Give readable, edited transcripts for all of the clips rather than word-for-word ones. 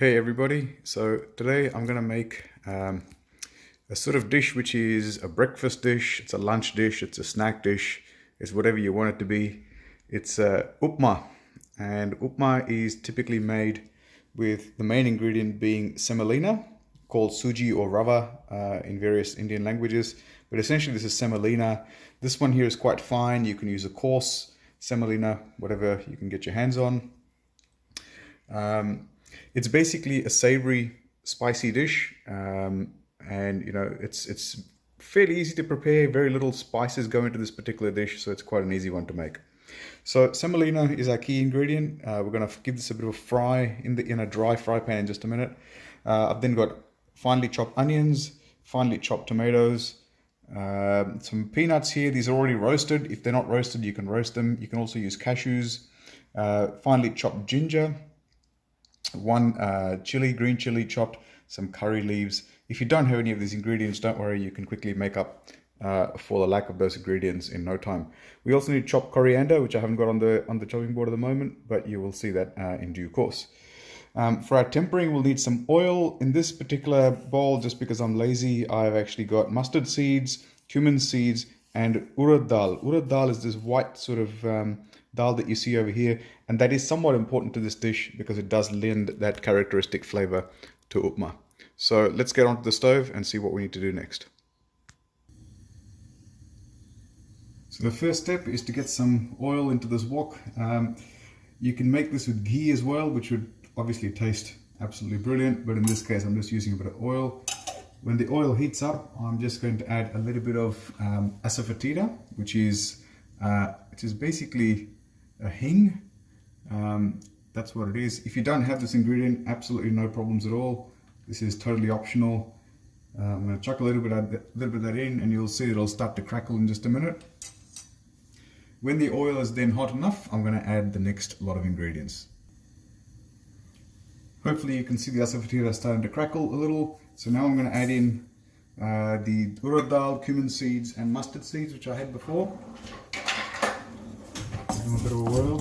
Hey everybody, so today I'm gonna make a sort of dish which is a breakfast dish, it's a lunch dish, it's a snack dish, it's whatever you want it to be. It's Upma, and Upma is typically made with the main ingredient being semolina, called suji or rava in various Indian languages, but essentially this is semolina. This one here is quite fine, you can use a coarse semolina, whatever you can get your hands on. It's basically a savory, spicy dish, and it's fairly easy to prepare. Very little spices go into this particular dish, so it's quite an easy one to make. So semolina is our key ingredient. We're going to give this a bit of a fry in a dry fry pan in just a minute. I've then got finely chopped onions, finely chopped tomatoes, some peanuts here. These are already roasted. If they're not roasted, you can roast them. You can also use cashews, finely chopped ginger, one green chili chopped, some curry leaves. If you don't have any of these ingredients, don't worry, you can quickly make up for the lack of those ingredients in no time. We also need chopped coriander, which I haven't got on the chopping board at the moment, but you will see that in due course. For our tempering, we'll need some oil. In this particular bowl, just because I'm lazy, I've actually got mustard seeds, cumin seeds, and urad dal. Urad dal is this white sort of dal that you see over here, and that is somewhat important to this dish because it does lend that characteristic flavor to upma. So let's get onto the stove and see what we need to do next. So the first step is to get some oil into this wok. You can make this with ghee as well, which would obviously taste absolutely brilliant, but in this case I'm just using a bit of oil. When the oil heats up, I'm just going to add a little bit of asafoetida, which is basically a hing. That's what it is. If you don't have this ingredient, absolutely no problems at all. This is totally optional. I'm going to chuck a little bit of that in, and you'll see it'll start to crackle in just a minute. When the oil is then hot enough, I'm going to add the next lot of ingredients. Hopefully you can see the asafoetida starting to crackle a little. So now I'm going to add in the urad dal, cumin seeds, and mustard seeds, which I had before. Give them a bit of a whirl.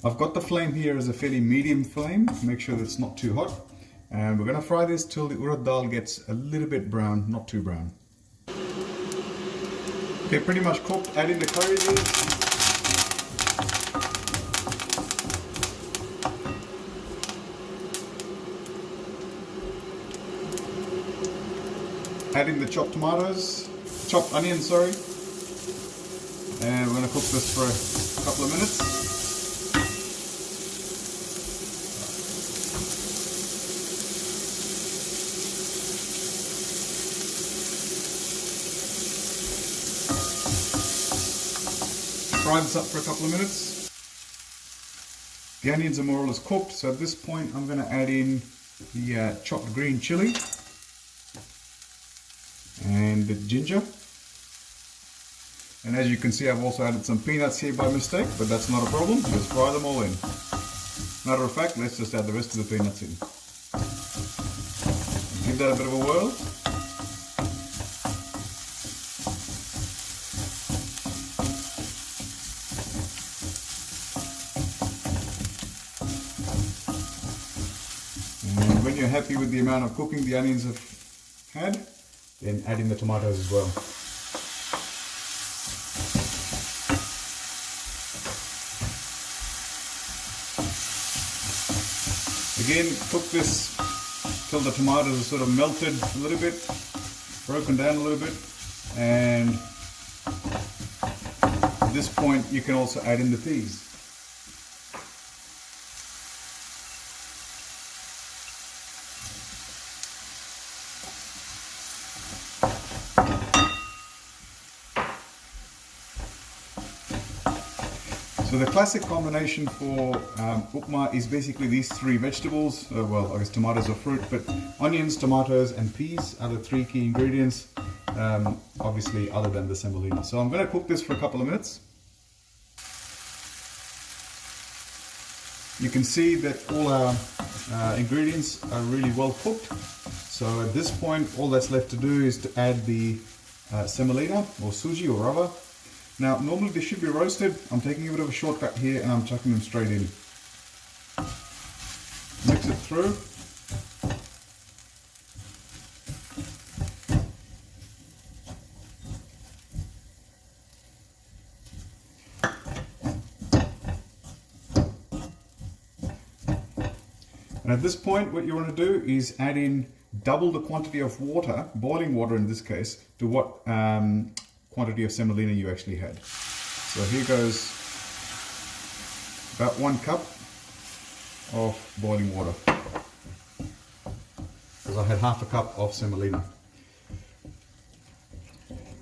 I've got the flame here as a fairly medium flame. Make sure that it's not too hot. And we're going to fry this till the urad dal gets a little bit brown, not too brown. Okay, pretty much cooked. Add in the curry leaves. Add in the chopped onions, sorry. And we're going to cook this for a couple of minutes. Fry this up for a couple of minutes. The onions are more or less cooked, so at this point I'm going to add in the chopped green chili and the ginger. And as you can see, I've also added some peanuts here by mistake, but that's not a problem. Just fry them all in. Matter of fact, let's just add the rest of the peanuts in. Give that a bit of a whirl. And when you're happy with the amount of cooking the onions have had, then add in the tomatoes as well. Again, cook this till the tomatoes are sort of melted a little bit, broken down a little bit, and at this point you can also add in the peas. So the classic combination for upma is basically these three vegetables. Well, I guess tomatoes are fruit, but onions, tomatoes, and peas are the three key ingredients, obviously other than the semolina. So I'm going to cook this for a couple of minutes. You can see that all our ingredients are really well cooked. So at this point, all that's left to do is to add the semolina or suji or rava. Now, normally they should be roasted. I'm taking a bit of a shortcut here and I'm chucking them straight in. Mix it through. And at this point, what you want to do is add in double the quantity of water, boiling water in this case, to what quantity of semolina you actually had. So here goes about 1 cup of boiling water, because I had half a cup of semolina.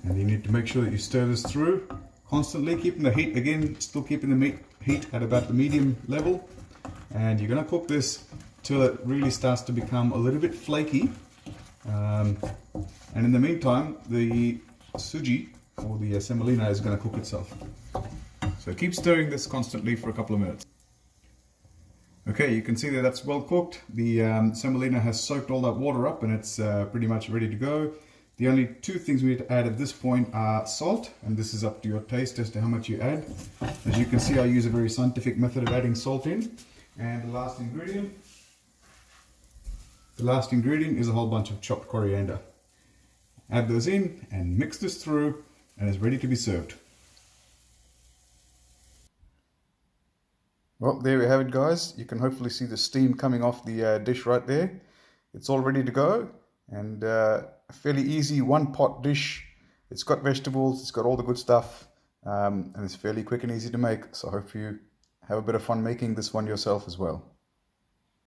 And you need to make sure that you stir this through constantly, keeping the heat, again, still keeping the heat at about the medium level. And you're going to cook this till it really starts to become a little bit flaky. And in the meantime, the suji, or the semolina, is going to cook itself. So keep stirring this constantly for a couple of minutes. Okay, you can see that that's well cooked. The semolina has soaked all that water up and it's pretty much ready to go. The only 2 things we need to add at this point are salt, and this is up to your taste as to how much you add. As you can see, I use a very scientific method of adding salt in. And the last ingredient is a whole bunch of chopped coriander. Add those in and mix this through, and it's ready to be served. Well, there we have it, guys. You can hopefully see the steam coming off the dish right there. It's all ready to go, and a fairly easy one-pot dish. It's got vegetables, it's got all the good stuff, and it's fairly quick and easy to make. So I hope you have a bit of fun making this one yourself as well.